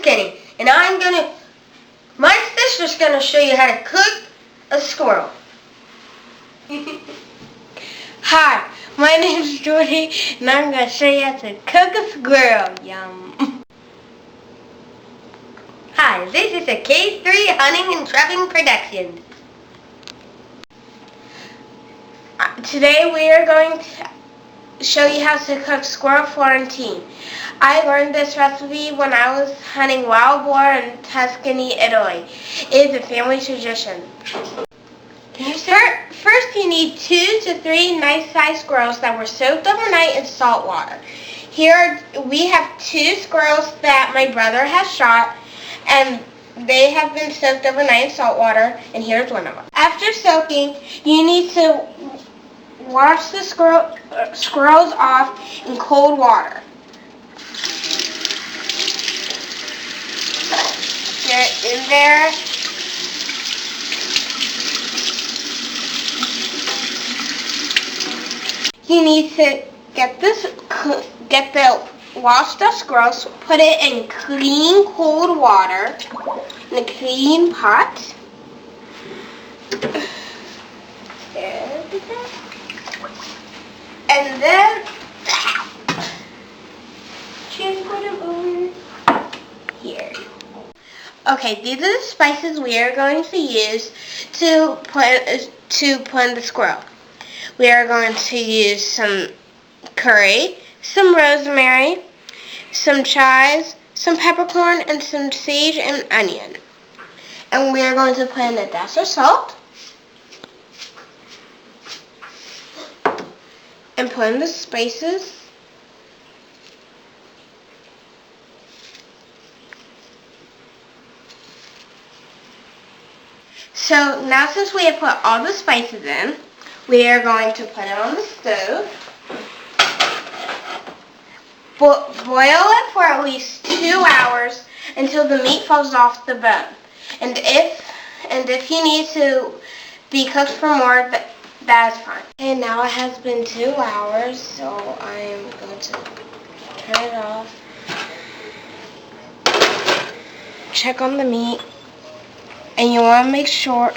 Guinea, and my sister's gonna show you how to cook a squirrel. Hi, my name's Jordy, and I'm gonna show you how to cook a squirrel. Yum. Hi, this is a K3 Hunting and Trapping production. Today we are going to show you how to cook Squirrel Florentine. I learned this recipe when I was hunting wild boar in Tuscany, Italy. It is a family tradition. First you need 2 to 3 nice-sized squirrels that were soaked overnight in salt water. Here we have 2 squirrels that my brother has shot, and they have been soaked overnight in salt water, and here's one of them. After soaking, you need to wash the squirrels off in cold water. Get it in there. You need to wash the squirrels, put it in clean cold water in a clean pot. And then just put them over here. Okay, these are the spices we are going to use to put in the squirrel. We are going to use some curry, some rosemary, some chives, some peppercorn, and some sage and onion. And we are going to put in a dash of salt. And put in the spices. So now since we have put all the spices in, we are going to put it on the stove. Boil it for at least 2 hours until the meat falls off the bone. And if you need to be cooked for more, that is fine. Okay, now it has been 2 hours, so I am going to turn it off. Check on the meat, and you want to make sure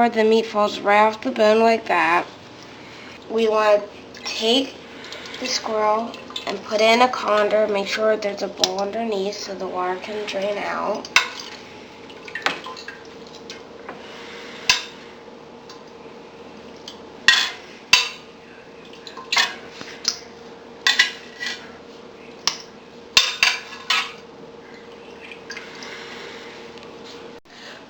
the meat falls right off the bone like that. We want to take the squirrel and put it in a colander. Make sure there's a bowl underneath so the water can drain out.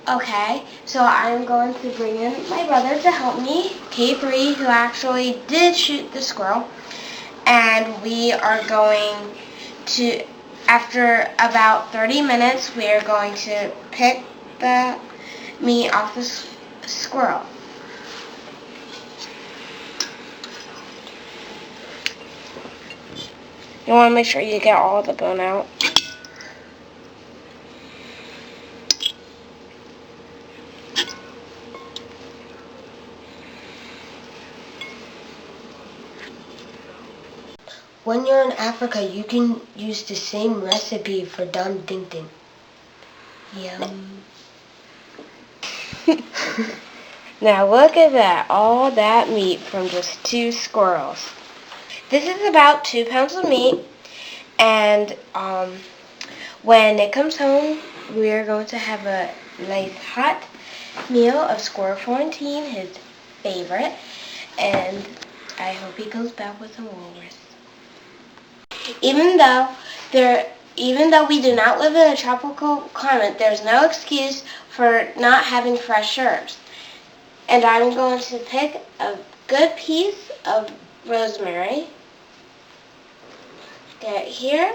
Okay, so I'm going to bring in my brother to help me, K3, who actually did shoot the squirrel. And we are going to, after about 30 minutes, we are going to pick the meat off the squirrel. You want to make sure you get all the bone out. When you're in Africa, you can use the same recipe for dum ding ding. Yum. Now look at that, all that meat from just 2 squirrels. This is about 2 pounds of meat, and when it comes home, we're going to have a nice hot meal of Squirrel Florentine, his favorite, and I hope he goes back with some walrus. Even though we do not live in a tropical climate, there's no excuse for not having fresh herbs. And I'm going to pick a good piece of rosemary. Get it here.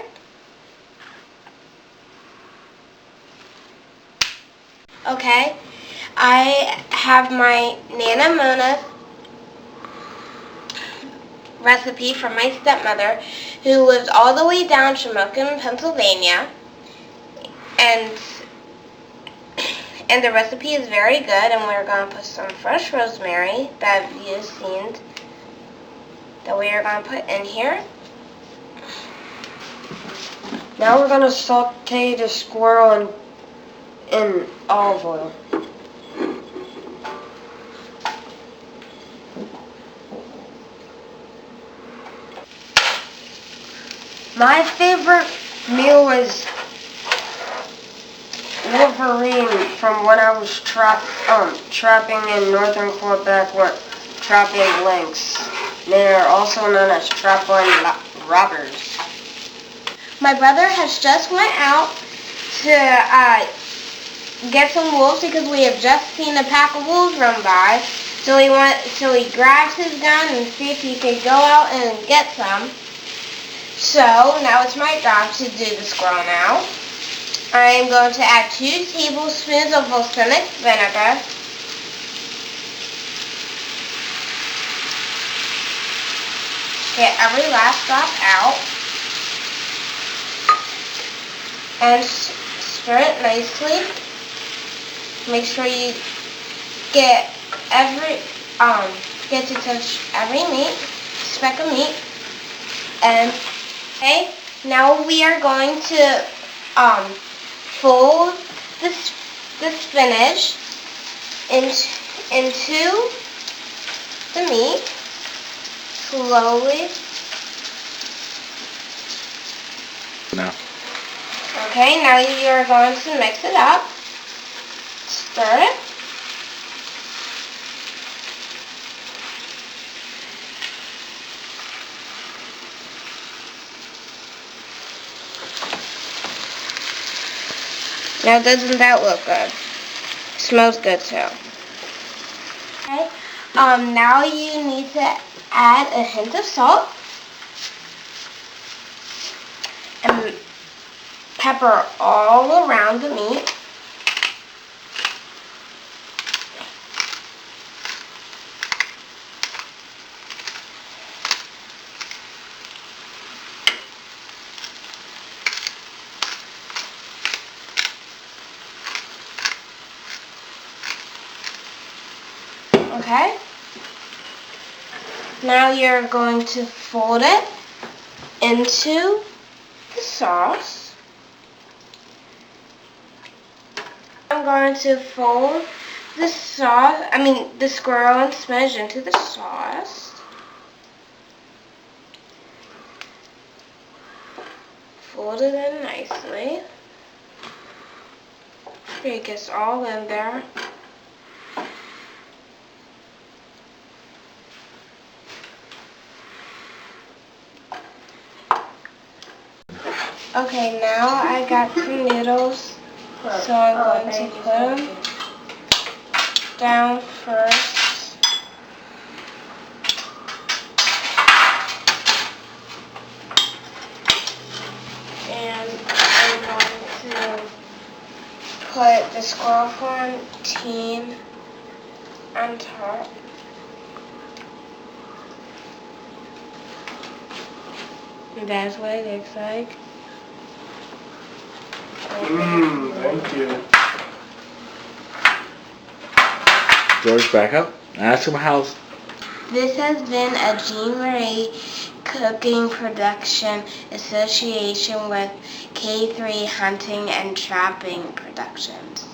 Okay, I have my Nana Mona recipe from my stepmother, who lives all the way down Shamokin, Pennsylvania, and the recipe is very good. And we're going to put some fresh rosemary that you've seen that we are going to put in here. Now we're gonna saute the squirrel in olive oil. My favorite meal was Wolverine from when I was trapping in northern Quebec with trapping lynx. They are also known as trapline robbers. My brother has just went out to get some wolves because we have just seen a pack of wolves run by. So he grabs his gun and see if he could go out and get some. So now it's my job to do the squirrel now. I am going to add 2 tablespoons of balsamic vinegar. Get every last drop out. And stir it nicely. Make sure you get to touch every speck of meat. And okay, now we are going to fold the spinach into the meat slowly. Now. Okay, now you are going to mix it up. Stir it. Now doesn't that look good? Smells good too. Okay. Now you need to add a hint of salt and pepper all around the meat. Okay. Now you're going to fold it into the sauce. I'm going to fold the squirrel and spinach into the sauce. Fold it in nicely. It gets all in there. Okay, now I got some noodles, so I'm going to put them down first. And I'm going to put the Squirrel Florentine on top. And that's what it looks like. Thank you. George, back up. Ask him how's. This has been a gMarie cooking production association with K3 Hunting and Trapping Productions.